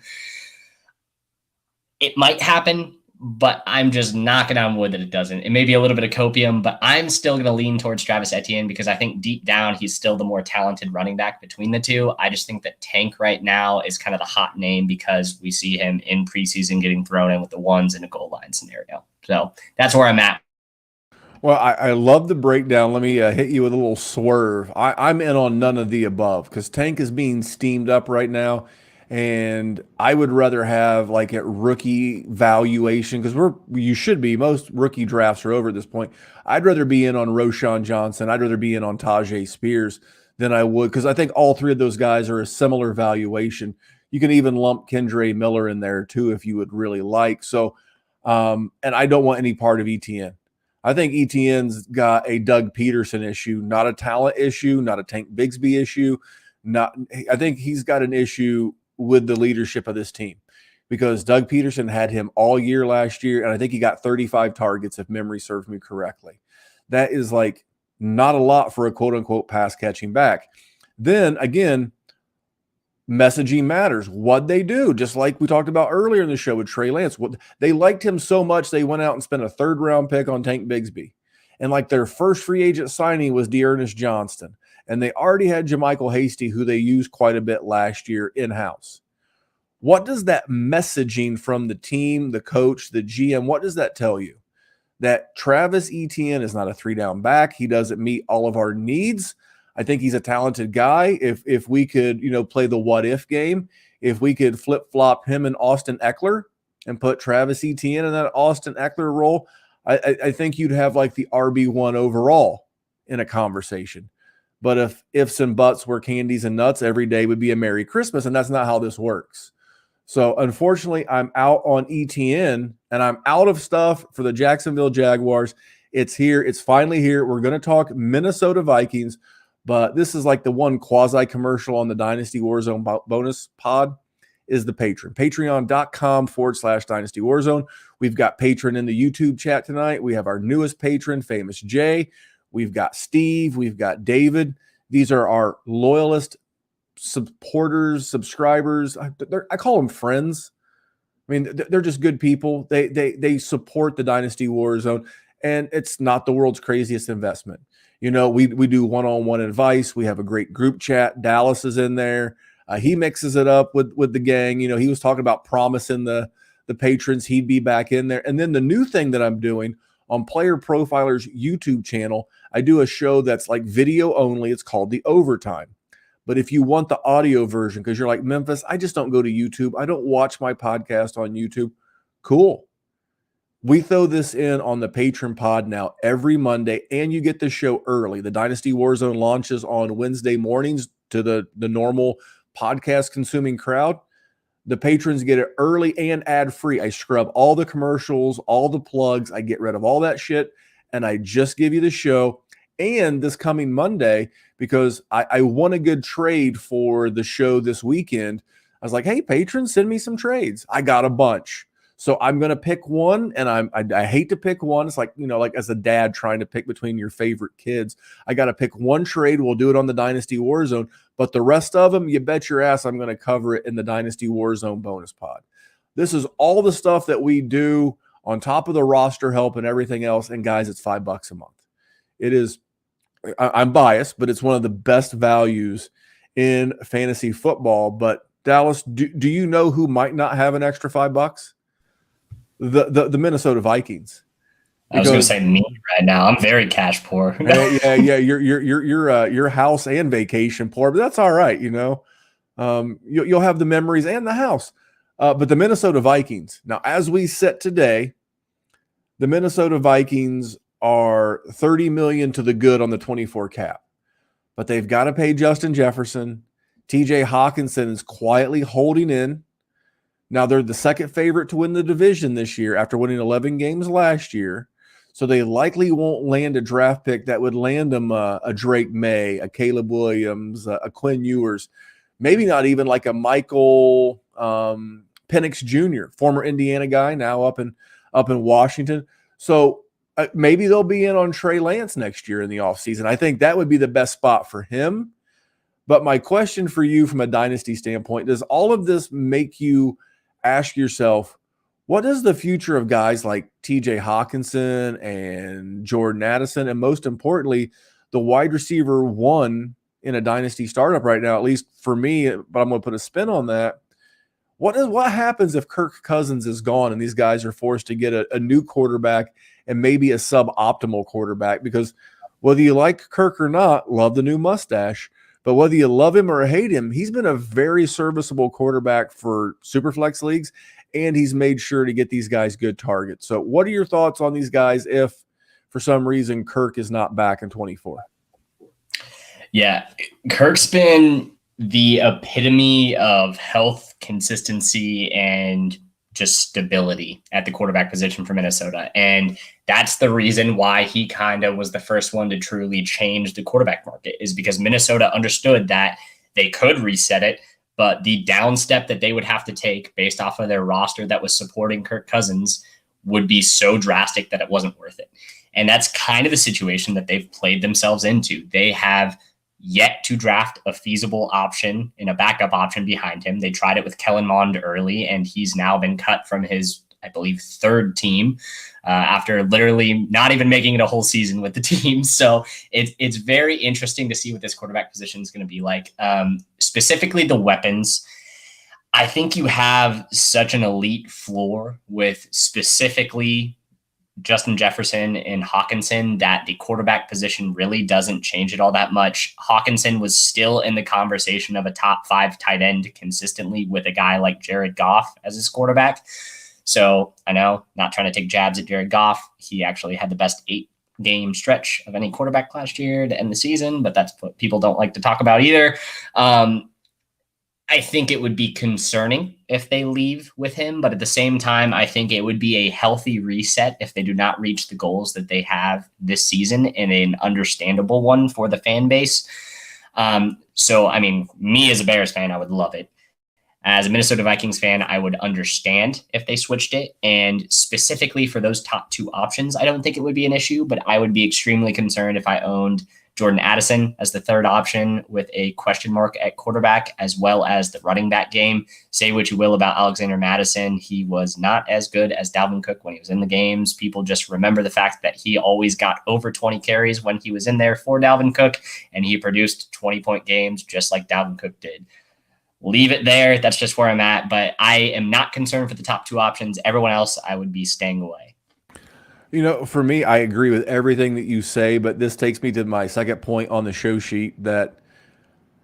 It might happen, but I'm just knocking on wood that it doesn't. It may be a little bit of copium, but I'm still going to lean towards Travis Etienne because I think deep down he's still the more talented running back between the two. I just think that Tank right now is kind of the hot name because we see him in preseason getting thrown in with the ones in a goal line scenario. So that's where I'm at. Well, I love the breakdown. Let me hit you with a little swerve. I'm in on none of the above because Tank is being steamed up right now. And I would rather have like a rookie valuation because you should be. Most rookie drafts are over at this point. I'd rather be in on Roschon Johnson. I'd rather be in on Tajay Spears than I would because I think all 3 of those guys are a similar valuation. You can even lump Kendre Miller in there too if you would really like. So, and I don't want any part of ETN. I think ETN's got a Doug Peterson issue, not a talent issue, not a Tank Bigsby issue. I think he's got an issue with the leadership of this team because Doug Peterson had him all year last year. And I think he got 35 targets if memory serves me correctly. That is like not a lot for a quote unquote pass catching back. Then again, messaging matters. What they do, just like we talked about earlier in the show with Trey Lance, they liked him so much. They went out and spent a 3rd round pick on Tank Bigsby. And like their first free agent signing was Dearness Johnston. And they already had Jermichael Hasty, who they used quite a bit last year in-house. What does that messaging from the team, the coach, the GM, what does that tell you? That Travis Etienne is not a 3-down back. He doesn't meet all of our needs. I think he's a talented guy. If we could, play the what-if game, if we could flip-flop him and Austin Eckler and put Travis Etienne in that Austin Eckler role, I think you'd have like the RB1 overall in a conversation. But if ifs and buts were candies and nuts, every day would be a Merry Christmas, and that's not how this works. So, unfortunately, I'm out on ETN, and I'm out of stuff for the Jacksonville Jaguars. It's here. It's finally here. We're going to talk Minnesota Vikings, but this is like the one quasi-commercial on the Dynasty WarZone bonus pod is the Patreon. Patreon.com/Dynasty WarZone. We've got patron in the YouTube chat tonight. We have our newest patron, Famous Jay. We've got Steve. We've got David. These are our loyalist supporters, subscribers. I call them friends. I mean, they're just good people. They support the Dynasty Warzone, and it's not the world's craziest investment. You know, we do one-on-one advice. We have a great group chat. Dallas is in there. He mixes it up with the gang. You know, he was talking about promising the patrons he'd be back in there. And then the new thing that I'm doing on Player Profiler's YouTube channel, I do a show that's like video only. It's called The Overtime. But if you want the audio version, because you're like, Memphis, I just don't go to YouTube. I don't watch my podcast on YouTube. Cool. We throw this in on the Patron Pod now every Monday, and you get the show early. The Dynasty Warzone launches on Wednesday mornings to the normal podcast consuming crowd. The patrons get it early and ad-free. I scrub all the commercials, all the plugs. I get rid of all that shit, and I just give you the show. And this coming Monday, because I won a good trade for the show this weekend, I was like, hey, patrons, send me some trades. I got a bunch. So I'm going to pick one, and I hate to pick one. It's like, you know, like as a dad trying to pick between your favorite kids. I got to pick one trade. We'll do it on the Dynasty Warzone. But the rest of them, you bet your ass I'm going to cover it in the Dynasty Warzone bonus pod. This is all the stuff that we do on top of the roster help and everything else. And guys, it's $5 a month. It is, I'm biased, but it's one of the best values in fantasy football. But Dallas, do you know who might not have an extra $5? The Minnesota Vikings. I was going to say me right now. I'm very cash poor. yeah. You're house and vacation poor, but that's all right. You know, you'll have the memories and the house. But the Minnesota Vikings. Now, as we sit today, the Minnesota Vikings are $30 million to the good on the 24 cap, but they've got to pay Justin Jefferson. TJ Hawkinson is quietly holding in. Now, they're the second favorite to win the division this year after winning 11 games last year. So they likely won't land a draft pick that would land them a Drake May, a Caleb Williams, a Quinn Ewers, maybe not even like a Michael Penix Jr., former Indiana guy, now up in Washington. So maybe they'll be in on Trey Lance next year in the offseason. I think that would be the best spot for him. But my question for you from a dynasty standpoint, does all of this make you ask yourself, what is the future of guys like TJ Hawkinson and Jordan Addison, and most importantly, the wide receiver one in a dynasty startup right now, at least for me, but I'm going to put a spin on that. What happens if Kirk Cousins is gone and these guys are forced to get a new quarterback and maybe a suboptimal quarterback? Because whether you like Kirk or not, love the new mustache, but whether you love him or hate him, he's been a very serviceable quarterback for Superflex leagues, and he's made sure to get these guys good targets. So what are your thoughts on these guys if, for some reason, Kirk is not back in 24? Yeah, Kirk's been the epitome of health, consistency, and just stability at the quarterback position for Minnesota. And that's the reason why he kind of was the first one to truly change the quarterback market, is because Minnesota understood that they could reset it, but the down step that they would have to take based off of their roster that was supporting Kirk Cousins would be so drastic that it wasn't worth it. And that's kind of the situation that they've played themselves into. They have yet to draft a feasible option and a backup option behind him. They tried it with Kellen Mond early, and he's now been cut from his, I believe, third team after literally not even making it a whole season with the team. So it's very interesting to see what this quarterback position is going to be like. Specifically the weapons. I think you have such an elite floor with specifically Justin Jefferson and Hawkinson that the quarterback position really doesn't change it all that much. Hawkinson was still in the conversation of a top 5 tight end consistently with a guy like Jared Goff as his quarterback. So I know, not trying to take jabs at Jared Goff. He actually had the best 8-game stretch of any quarterback last year to end the season, but that's what people don't like to talk about either. I think it would be concerning if they leave with him, but at the same time, I think it would be a healthy reset if they do not reach the goals that they have this season, and an understandable one for the fan base. So, I mean, me as a Bears fan, I would love it. As a Minnesota Vikings fan, I would understand if they switched it. And specifically for those top 2 options, I don't think it would be an issue, but I would be extremely concerned if I owned Jordan Addison as the third option with a question mark at quarterback, as well as the running back game. Say what you will about Alexander Mattison. He was not as good as Dalvin Cook when he was in the games. People just remember the fact that he always got over 20 carries when he was in there for Dalvin Cook, and he produced 20-point games just like Dalvin Cook did. Leave it there. That's just where I'm at, but I am not concerned for the top two options. Everyone else, I would be staying away. You know, for me, I agree with everything that you say, but this takes me to my second point on the show sheet that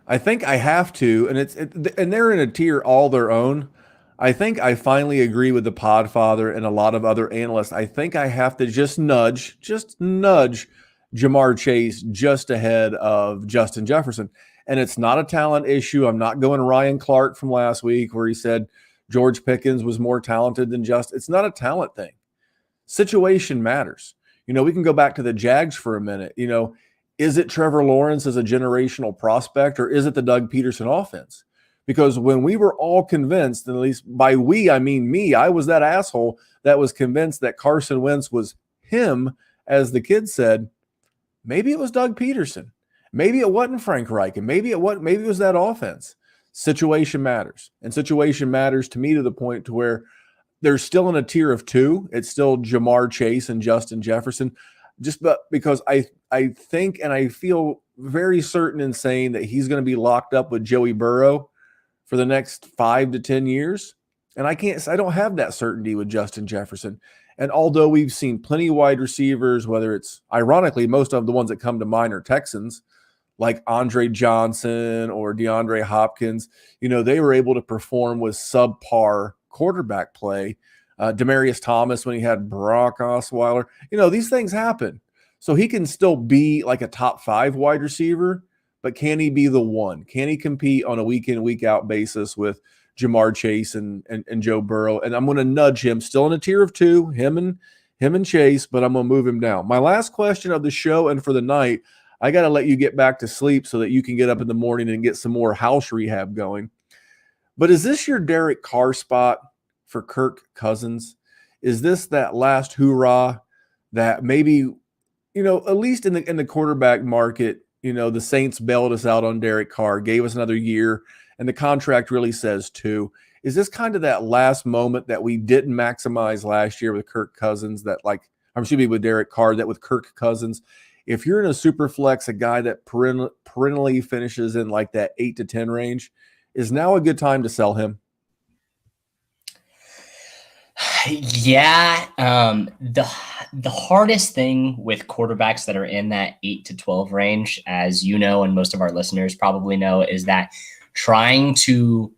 I think I have to, and they're in a tier all their own. I think I finally agree with the Podfather and a lot of other analysts. I think I have to just nudge Jamar Chase just ahead of Justin Jefferson. And it's not a talent issue. I'm not going Ryan Clark from last week where he said George Pickens was more talented than Justin. It's not a talent thing. Situation matters. You know, we can go back to the Jags for a minute. You know, is it Trevor Lawrence as a generational prospect, or is it the Doug Peterson offense? Because when we were all convinced, and at least by we, I mean me, I was that asshole that was convinced that Carson Wentz was him, as the kids said, maybe it was Doug Peterson. Maybe it wasn't Frank Reich, and maybe it was that offense. Situation matters. And situation matters to me to the point to where they're still in a tier of two. It's still Jamar Chase and Justin Jefferson, because I think and I feel very certain in saying that he's going to be locked up with Joey Burrow for the next 5 to 10 years. And I don't have that certainty with Justin Jefferson. And although we've seen plenty of wide receivers, whether it's ironically, most of the ones that come to mind are Texans, like Andre Johnson or DeAndre Hopkins, you know, they were able to perform with subpar quarterback play. Demaryius Thomas when he had Brock Osweiler, you know, these things happen. So he can still be like a top 5 wide receiver, but can he be the one? Can he compete on a week in, week out basis with Jamar Chase and Joe Burrow? And I'm going to nudge him still in a tier of 2, him and Chase, but I'm going to move him down. My last question of the show and for the night, I got to let you get back to sleep so that you can get up in the morning and get some more house rehab going. But is this your Derek Carr spot for Kirk Cousins? Is this that last hoorah that maybe, you know, at least in the quarterback market, you know, the Saints bailed us out on Derek Carr, gave us another year, and the contract really says 2. Is this kind of that last moment that we didn't maximize last year with Kirk Cousins with Derek Carr, that with Kirk Cousins, if you're in a super flex, a guy that perennially finishes in like that 8 to 10 range, is now a good time to sell him? Yeah. The hardest thing with quarterbacks that are in that 8 to 12 range, as you know, and most of our listeners probably know, is that trying to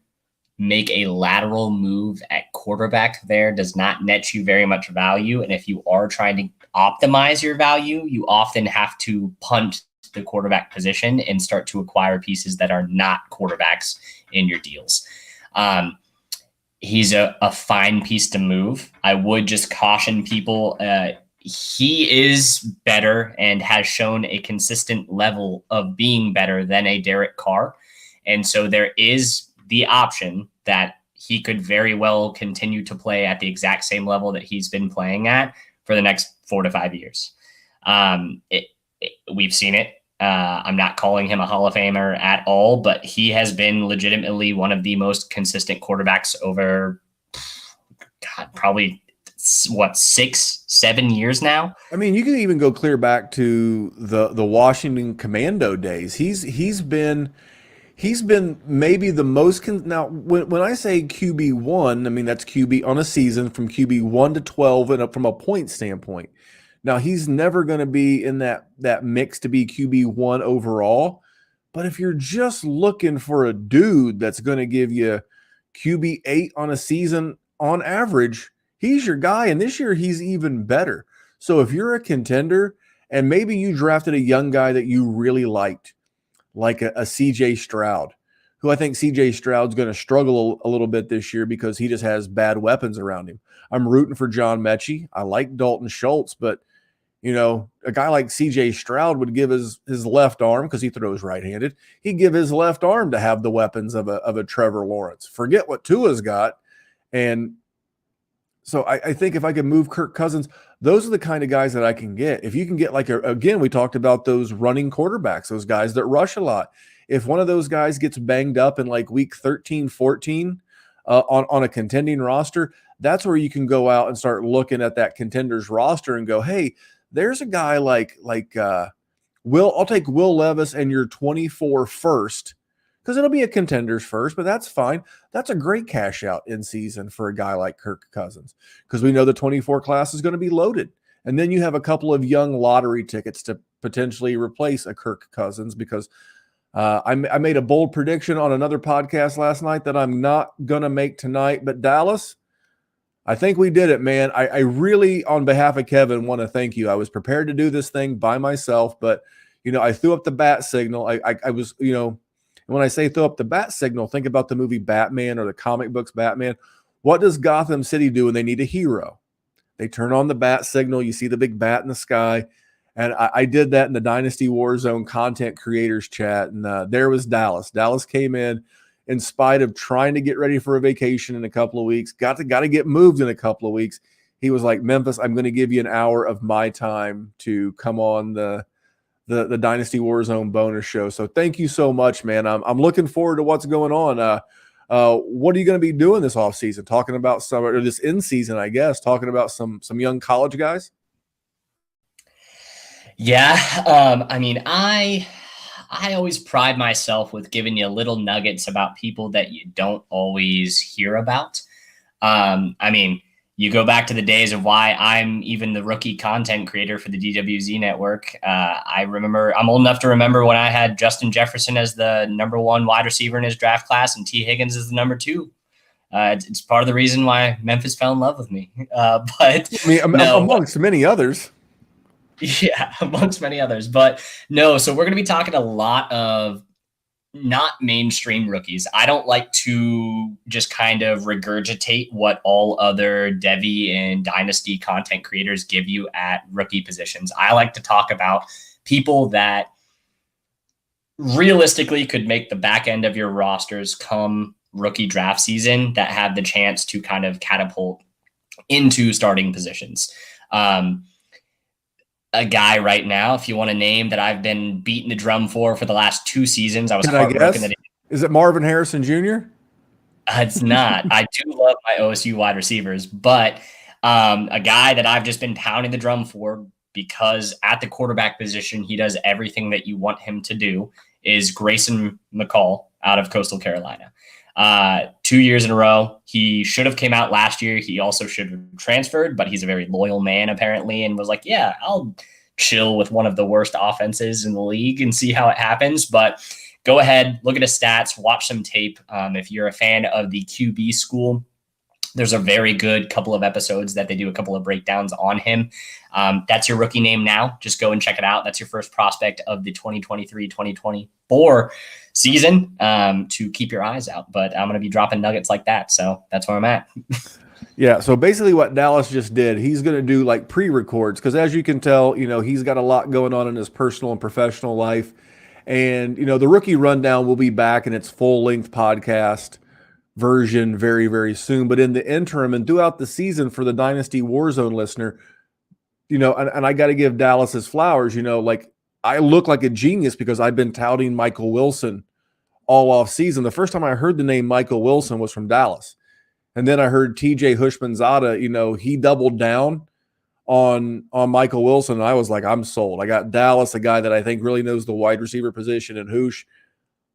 make a lateral move at quarterback there does not net you very much value. And if you are trying to optimize your value, you often have to punt the quarterback position and start to acquire pieces that are not quarterbacks in your deals. He's a fine piece to move. I would just caution people. He is better and has shown a consistent level of being better than a Derek Carr. And so there is the option that he could very well continue to play at the exact same level that he's been playing at for the next 4 to 5 years. We've seen it. I'm not calling him a Hall of Famer at all, but he has been legitimately one of the most consistent quarterbacks over, probably 6-7 years now. I mean, you can even go clear back to the Washington Commando days. He's been maybe the most now when I say QB1, I mean that's QB on a season from QB1 to 12 and up from a point standpoint. Now he's never going to be in that mix to be QB1 overall, but if you're just looking for a dude that's going to give you QB8 on a season on average, he's your guy, and this year he's even better. So if you're a contender and maybe you drafted a young guy that you really liked, like a CJ Stroud, who I think CJ Stroud's going to struggle a little bit this year because he just has bad weapons around him. I'm rooting for John Mechie. I like Dalton Schultz, but you know, a guy like CJ Stroud would give his left arm, because he throws right-handed, he'd give his left arm to have the weapons of a Trevor Lawrence. Forget what Tua's got. And So I think if I can move Kirk Cousins, those are the kind of guys that I can get. If you can get again, we talked about those running quarterbacks, those guys that rush a lot. If one of those guys gets banged up in like week 13, 14 on a contending roster, that's where you can go out and start looking at that contenders roster and go, hey, there's a guy like I'll take Will Levis and your 24 first, because it'll be a contenders first, but that's fine. That's a great cash out in season for a guy like Kirk Cousins, because we know the 24 class is going to be loaded. And then you have a couple of young lottery tickets to potentially replace a Kirk Cousins, because I made a bold prediction on another podcast last night that I'm not going to make tonight. But Dallas, I think we did it, man. I really, on behalf of Kevin, want to thank you. I was prepared to do this thing by myself, but, I threw up the bat signal. I was, and when I say throw up the bat signal, think about the movie Batman or the comic books Batman. What does Gotham City do when they need a hero? They turn on the bat signal. You see the big bat in the sky. And I did that in the Dynasty WarZone content creators chat. And there was Dallas. Dallas came in spite of trying to get ready for a vacation in a couple of weeks, got to get moved in a couple of weeks. He was like, Memphis, I'm going to give you an hour of my time to come on the Dynasty WarZone bonus show. So thank you so much, man. I'm looking forward to what's going on. What are you going to be doing this off season? Talking about or this in season, I guess, talking about some young college guys. Yeah. I mean, I always pride myself with giving you little nuggets about people that you don't always hear about. I mean, you go back to the days of why I'm even the rookie content creator for the DWZ network. I remember, I'm old enough to remember when I had Justin Jefferson as the number 1 wide receiver in his draft class and T. Higgins as the number 2. It's part of the reason why Memphis fell in love with me. But I mean, amongst many others. Yeah, amongst many others. But no, so we're going to be talking a lot of not mainstream rookies. I don't like to just kind of regurgitate what all other Devy and Dynasty content creators give you at rookie positions. I like to talk about people that realistically could make the back end of your rosters come rookie draft season, that have the chance to kind of catapult into starting positions. A guy right now, if you want to name, that I've been beating the drum for the last 2 seasons. I was heartbroken that is it Marvin Harrison Jr.? It's not. I do love my OSU wide receivers, but a guy that I've just been pounding the drum for, because at the quarterback position, he does everything that you want him to do, is Grayson McCall out of Coastal Carolina. 2 years in a row. He should have came out last year. He also should have transferred, but he's a very loyal man apparently, and was like, yeah, I'll chill with one of the worst offenses in the league and see how it happens. But go ahead, look at his stats, watch some tape. If you're a fan of the QB school, there's a very good couple of episodes that they do a couple of breakdowns on him. That's your rookie name now. Just go and check it out. That's your first prospect of the 2023-2024 season to keep your eyes out. But I'm going to be dropping nuggets like that. So that's where I'm at. Yeah. So basically what Dallas just did, he's going to do like pre-records, because as you can tell, he's got a lot going on in his personal and professional life. And, the rookie rundown will be back in its full-length podcast version very, very soon. But in the interim and throughout the season, for the Dynasty WarZone listener, and I got to give Dallas his flowers, like I look like a genius because I've been touting Michael Wilson all off season. The first time I heard the name Michael Wilson was from Dallas. And then I heard TJ Hushmanzada, he doubled down on Michael Wilson. And I was like, I'm sold. I got Dallas, a guy that I think really knows the wide receiver position, and Hoosh.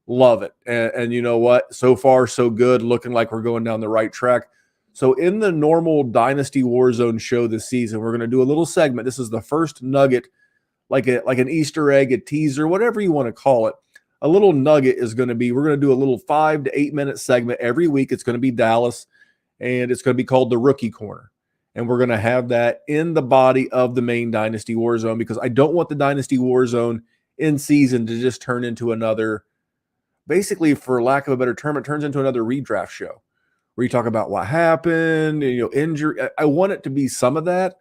Love it. And you know what? So far, so good. Looking like we're going down the right track. So in the normal Dynasty WarZone show this season, we're going to do a little segment. This is the first nugget, like an Easter egg, a teaser, whatever you want to call it. A little nugget is going to be, we're going to do a little 5 to 8 minute segment every week. It's going to be Dallas, and it's going to be called the Rookie Corner. And we're going to have that in the body of the main Dynasty WarZone, because I don't want the Dynasty WarZone in season to just turn into another, basically, for lack of a better term, it turns into another redraft show where you talk about what happened, injury. I want it to be some of that,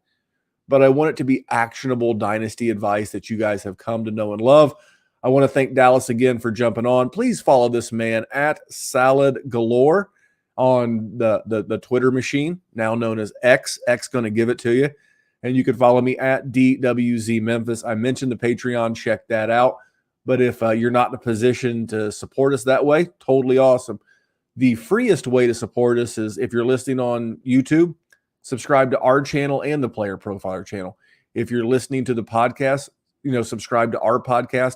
but I want it to be actionable Dynasty advice that you guys have come to know and love. I want to thank Dallas again for jumping on. Please follow this man at Salad Galore on the Twitter machine, now known as X. X going to give it to you. And you can follow me at DWZ Memphis. I mentioned the Patreon. Check that out. But if you're not in a position to support us that way, totally awesome. The freest way to support us is if you're listening on YouTube, subscribe to our channel and the Player Profiler channel. If you're listening to the podcast, subscribe to our podcast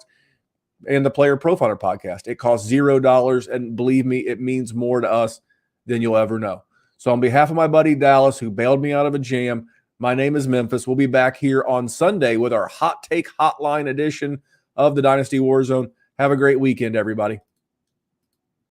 and the Player Profiler podcast. It costs $0, and believe me, it means more to us than you'll ever know. So on behalf of my buddy Dallas, who bailed me out of a jam, my name is Memphis. We'll be back here on Sunday with our Hot Take Hotline edition of the Dynasty Warzone. Have a great weekend, everybody.